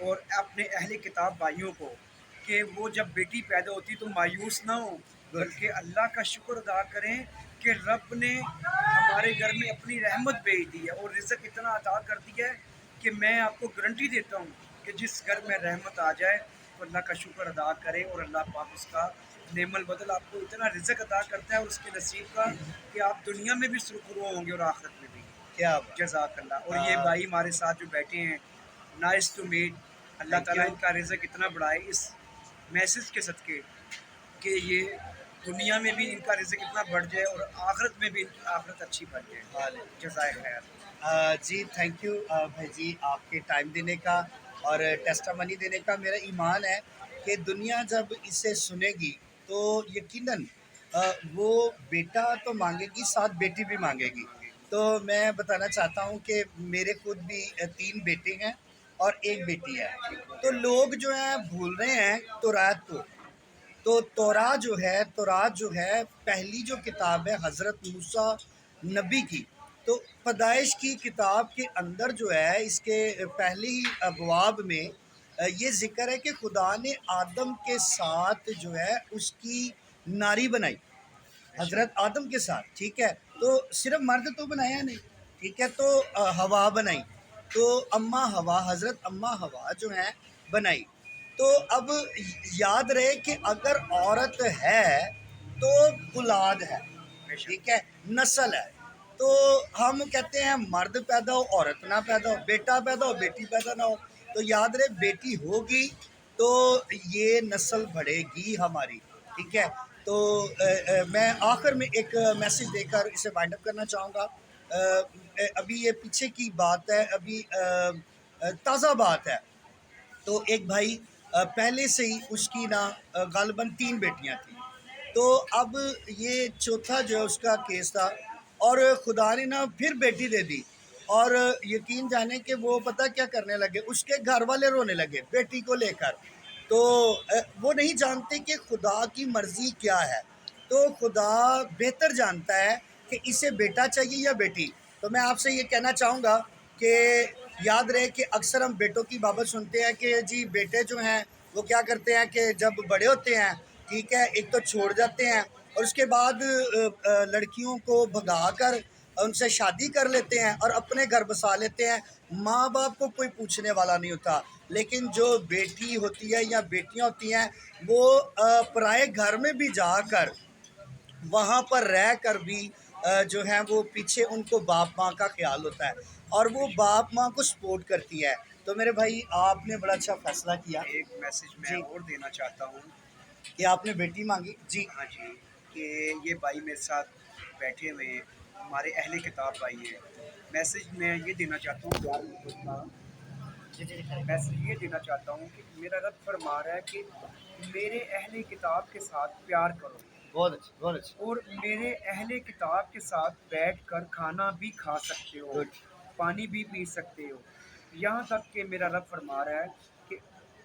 اور اپنے اہل کتاب بھائیوں کو کہ وہ جب بیٹی پیدا ہوتی تو مایوس نہ ہوں، بلکہ اللہ کا شکر ادا کریں کہ رب نے ہمارے گھر میں اپنی رحمت بھیج دی ہے اور رزق اتنا عطا کر دیا ہے کہ میں آپ کو گارنٹی دیتا ہوں کہ جس گھر میں رحمت آ جائے تو اللہ کا شکر ادا کرے اور اللہ پاک اس کا نعم البدل آپ کو اتنا رزق عطا کرتا ہے اور اس کے نصیب کا کہ آپ دنیا میں بھی سرخرو ہوں گے اور آخرت میں بھی. کیا بات. جزاک اللہ. اور یہ بھائی ہمارے ساتھ جو بیٹھے ہیں، نائس ٹو میٹ. اللہ Thank تعالیٰ you. ان کا رزق اتنا بڑھائے اس میسج کے صدقے کہ یہ دنیا میں بھی ان کا رزق اتنا بڑھ جائے اور آخرت میں بھی ان کی آخرت اچھی بڑھ جائے. حال ہے. جزائے خیر. جی تھینک یو بھائی جی، آپ کے ٹائم دینے کا اور ٹیسٹامنی دینے کا. میرا ایمان ہے کہ دنیا جب اسے سنے گی تو یقیناً وہ بیٹا تو مانگے گی، ساتھ بیٹی بھی مانگے گی. تو میں بتانا چاہتا ہوں کہ میرے خود بھی 3 بیٹے ہیں اور 1 بیٹی ہے. تو لوگ جو ہیں بھول رہے ہیں تورات کو. تو تورات جو ہے پہلی جو کتاب ہے حضرت موسیٰ نبی کی. تو پیدائش کی کتاب کے اندر جو ہے اس کے پہلی ابواب میں یہ ذکر ہے کہ خدا نے آدم کے ساتھ جو ہے اس کی ناری بنائی، حضرت آدم کے ساتھ. ٹھیک ہے، تو صرف مرد تو بنایا نہیں، ٹھیک ہے، تو ہوا بنائی. تو حضرت اماں ہوا جو ہیں بنائی. تو اب یاد رہے کہ اگر عورت ہے تو اولاد ہے، ٹھیک ہے، نسل ہے. تو ہم کہتے ہیں مرد پیدا ہو عورت نہ پیدا ہو، بیٹا پیدا ہو بیٹی پیدا نہ ہو. تو یاد رہے بیٹی ہوگی تو یہ نسل بڑھے گی ہماری. ٹھیک ہے. تو میں آخر میں ایک میسج دے کر اسے وائنڈ اپ کرنا چاہوں گا. ابھی یہ پیچھے کی بات ہے، ابھی تازہ بات ہے. تو ایک بھائی پہلے سے ہی اس کی نا غالباً 3 بیٹیاں تھیں. تو اب یہ چوتھا جو ہے اس کا کیس تھا اور خدا نے نا پھر بیٹی دے دی. اور یقین جانے کہ وہ پتہ کیا کرنے لگے، اس کے گھر والے رونے لگے بیٹی کو لے کر. تو وہ نہیں جانتے کہ خدا کی مرضی کیا ہے. تو خدا بہتر جانتا ہے کہ اسے بیٹا چاہیے یا بیٹی. تو میں آپ سے یہ کہنا چاہوں گا کہ یاد رہے کہ اکثر ہم بیٹوں کی بابت سنتے ہیں کہ جی بیٹے جو ہیں وہ کیا کرتے ہیں کہ جب بڑے ہوتے ہیں، ٹھیک ہے، ایک تو چھوڑ جاتے ہیں اور اس کے بعد لڑکیوں کو بھگا کر ان سے شادی کر لیتے ہیں اور اپنے گھر بسا لیتے ہیں. ماں باپ کو کوئی پوچھنے والا نہیں ہوتا. لیکن جو بیٹی ہوتی ہے یا بیٹیاں ہوتی ہیں وہ پرائے گھر میں بھی جا کر وہاں پر رہ کر بھی جو ہیں وہ پیچھے ان کو باپ ماں کا خیال ہوتا ہے اور وہ باپ ماں کو سپورٹ کرتی ہے. تو میرے بھائی آپ نے بڑا اچھا فیصلہ کیا. ایک میسج میں جی اور دینا چاہتا ہوں. کہ آپ نے بیٹی مانگی. جی ہاں جی، کہ یہ بھائی میرے ساتھ بیٹھے ہوئے ہیں، ہمارے اہل کتاب بھائی ہیں. میسج میں یہ دینا چاہتا ہوں پیار محبت کا. میسج یہ دینا چاہتا ہوں کہ میرا رب فرما رہا ہے کہ میرے اہل کتاب کے ساتھ پیار کرو بہت اچھا بہت اچھا. اور میرے اہل کتاب کے ساتھ بیٹھ کر کھانا بھی کھا سکتے ہو، گڈ. پانی بھی پی سکتے ہو. یہاں تک کہ میرا رب فرما رہا ہے کہ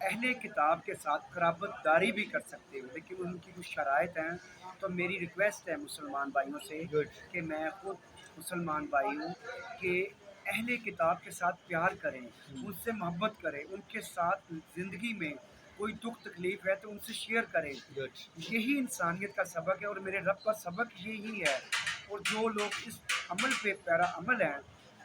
اہل کتاب کے ساتھ قرابت داری بھی کر سکتے ہو، لیکن ان کی کچھ شرائط ہیں. تو میری ریکویسٹ ہے مسلمان بھائیوں سے گڈ. کہ میں خود مسلمان بھائی ہوں کہ اہل کتاب کے ساتھ پیار کریں، ان سے محبت کریں، ان کے ساتھ زندگی میں کوئی دکھ تکلیف ہے تو ان سے شیئر کریں. گڈ. یہی انسانیت کا سبق ہے اور میرے رب کا سبق یہی ہے. اور جو لوگ اس عمل پہ پیرا عمل ہیں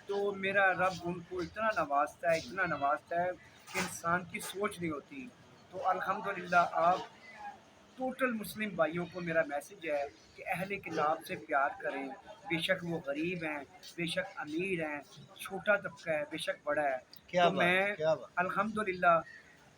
تو میرا رب ان کو اتنا نوازتا ہے، اتنا نوازتا ہے کہ انسان کی سوچ نہیں ہوتی. تو الحمدللہ آپ ٹوٹل مسلم بھائیوں کو میرا میسج ہے کہ اہل کتاب سے پیار کریں. بے شک وہ غریب ہیں، بے شک امیر ہیں، چھوٹا طبقہ ہے، بے شک بڑا ہے. کیا تو بات میں کیا بات. الحمدللہ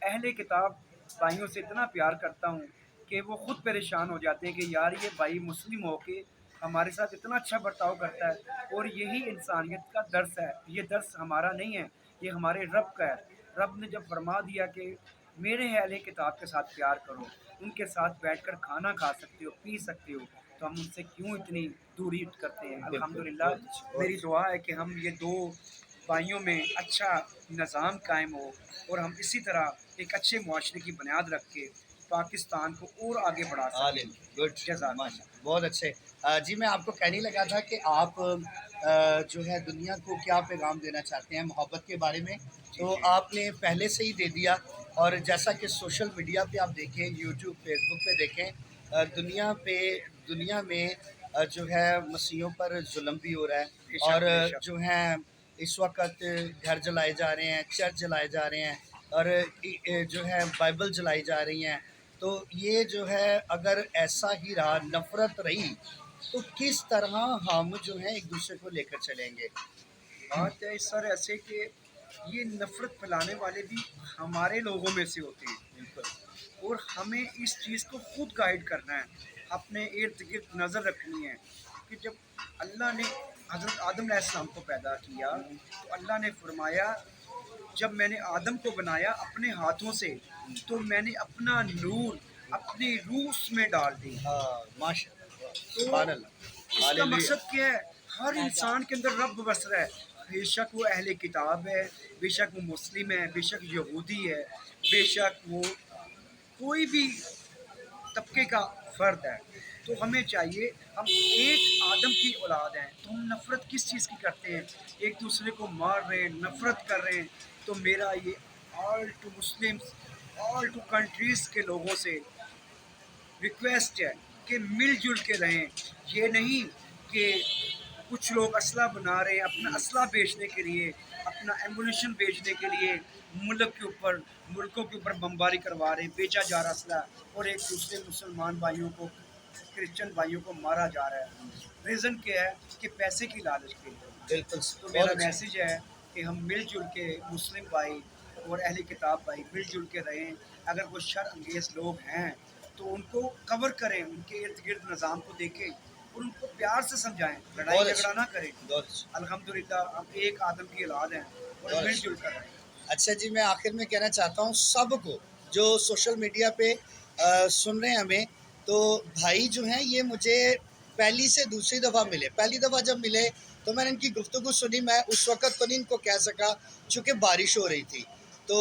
اہل کتاب بھائیوں سے اتنا پیار کرتا ہوں کہ وہ خود پریشان ہو جاتے ہیں کہ یار یہ بھائی مسلم ہو کے ہمارے ساتھ اتنا اچھا برتاؤ کرتا ہے. اور یہی انسانیت کا درس ہے. یہ درس ہمارا نہیں ہے، یہ ہمارے رب کا ہے. رب نے جب فرما دیا کہ میرے اہل کتاب کے ساتھ پیار کرو، ان کے ساتھ بیٹھ کر کھانا کھا سکتے ہو، پی سکتے ہو، تو ہم ان سے کیوں اتنی دوری کرتے ہیں. الحمدللہ بہت اچھا میری دعا ہے کہ ہم یہ دو بھائیوں میں اچھا نظام قائم ہو اور ہم اسی طرح ایک اچھے معاشرے کی بنیاد رکھ کے پاکستان کو اور آگے بڑھا سکیں. عالم. گڈ. جزاک ماشاء اللہ. اللہ بہت اچھے. جی میں آپ کو کہنے لگا تھا کہ آپ جو ہے دنیا کو کیا پیغام دینا چاہتے ہیں محبت کے بارے میں، تو آپ نے پہلے سے ہی دے دیا۔ اور جیسا کہ سوشل میڈیا پہ آپ دیکھیں، یوٹیوب فیس بک پہ دیکھیں، دنیا میں جو ہے مسیحیوں پر ظلم بھی ہو رہا ہے، بے شک اور بے شک جو ہیں اس وقت گھر جلائے جا رہے ہیں، چرچ جلائے جا رہے ہیں، اور جو ہے بائبل جلائی جا رہی ہیں۔ تو یہ جو ہے اگر ایسا ہی رہا، نفرت رہی، تو کس طرح ہم جو ہیں ایک دوسرے کو لے کر چلیں گے؟ بات ہے سر ایسے کہ یہ نفرت پھیلانے والے بھی ہمارے لوگوں میں سے ہوتے ہیں، بالکل اور ہمیں اس چیز کو خود گائیڈ کرنا ہے، اپنے ارد گرد نظر رکھنی ہے کہ جب اللہ نے حضرت آدم علیہ السلام کو پیدا کیا تو اللہ نے فرمایا جب میں نے آدم کو بنایا اپنے ہاتھوں سے تو میں نے اپنا نور اپنی روح اس میں ڈال دی۔ ہاں، ماشاء اللہ، تو سبحان اللہ، اس کا ہاللویہ۔ مقصد کیا ہے؟ ہر انسان کے اندر رب بس رہا ہے، بے شک وہ اہل کتاب ہے، بے شک وہ مسلم ہے، بے شک یہودی ہے، بے شک وہ کوئی بھی طبقے کا فرد ہے۔ تو ہمیں چاہیے، ہم ایک آدم کی اولاد ہیں تو ہم نفرت کس چیز کی کرتے ہیں؟ ایک دوسرے کو مار رہے ہیں، نفرت کر رہے ہیں۔ تو میرا یہ all to Muslims, all to countries کے لوگوں سے ریکویسٹ ہے کہ مل جل کے رہیں۔ یہ نہیں کہ کچھ لوگ اسلحہ بنا رہے ہیں اپنا اسلحہ بیچنے کے لیے، اپنا ایمونیشن بیچنے کے لیے، ملکوں کے اوپر بمباری کروا رہے ہیں، بیچا جا رہا اسلحہ، اور ایک دوسرے مسلمان بھائیوں کو، کرسچن بھائیوں کو مارا جا رہا ہے۔ ریزن کیا ہے؟ کہ پیسے کی لالچ کے لیے۔ بالکل تو بہت میرا اچھا۔ میسیج ہے کہ ہم مل جل کے مسلم بھائی اور اہل کتاب بھائی مل جل کے رہیں۔ اگر کوئی شر انگیز لوگ ہیں تو ان کو کور کریں، ان کے ارد گرد نظام کو دیکھیں اور ان کو پیار سے سمجھائیں، لڑائی بہت جھگڑا اچھا، نہ کریں۔ بہت اچھا، الحمدللہ ہم ایک آدم کی اولاد ہیں اور بہت مل اچھا۔ جل کر رہیں۔ اچھا جی، میں آخر میں کہنا چاہتا ہوں سب کو جو سوشل میڈیا پہ سن رہے ہیں ہمیں، تو بھائی جو ہیں یہ مجھے پہلی سے دوسری دفعہ ملے۔ پہلی دفعہ جب ملے تو میں نے ان کی گفتگو سنی، میں اس وقت تو نہیں ان کو کہہ سکا چونکہ بارش ہو رہی تھی۔ تو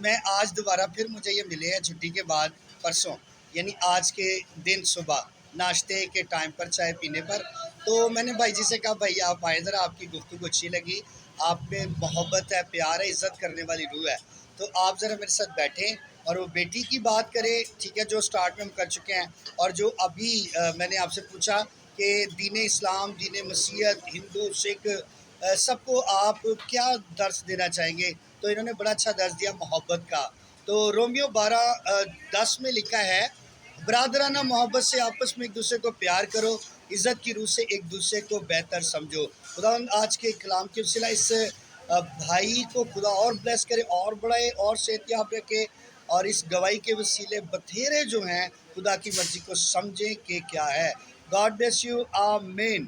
میں آج دوبارہ پھر مجھے یہ ملے ہیں چھٹی کے بعد، پرسوں، یعنی آج کے دن صبح ناشتے کے ٹائم پر، چائے پینے پر۔ تو میں نے بھائی جی سے کہا بھائی آپ آئے ذرا، آپ کی گفتگو اچھی لگی، آپ میں محبت ہے، پیار ہے، عزت کرنے والی روح ہے، تو آپ ذرا میرے ساتھ بیٹھیں اور وہ بیٹی کی بات کریں، ٹھیک ہے، جو سٹارٹ میں ہم کر چکے ہیں، اور جو ابھی میں نے آپ سے پوچھا کہ دین اسلام، دین مسیحیت، ہندو، سکھ، سب کو آپ کیا درس دینا چاہیں گے؟ تو انہوں نے بڑا اچھا درس دیا محبت کا۔ تو رومیو 12:10 میں لکھا ہے برادرانہ محبت سے آپس میں ایک دوسرے کو پیار کرو، عزت کی روح سے ایک دوسرے کو بہتر سمجھو۔ خدا آج کے کلام کے وسیلہ اس بھائی کو خدا اور بلیس کرے، اور بڑھائے، اور صحت یاب رکھے، اور اس گواہی کے وسیلے بتھیرے جو ہیں خدا کی مرضی کو سمجھیں کہ کیا ہے۔ گاڈ بلیس یو، آمین۔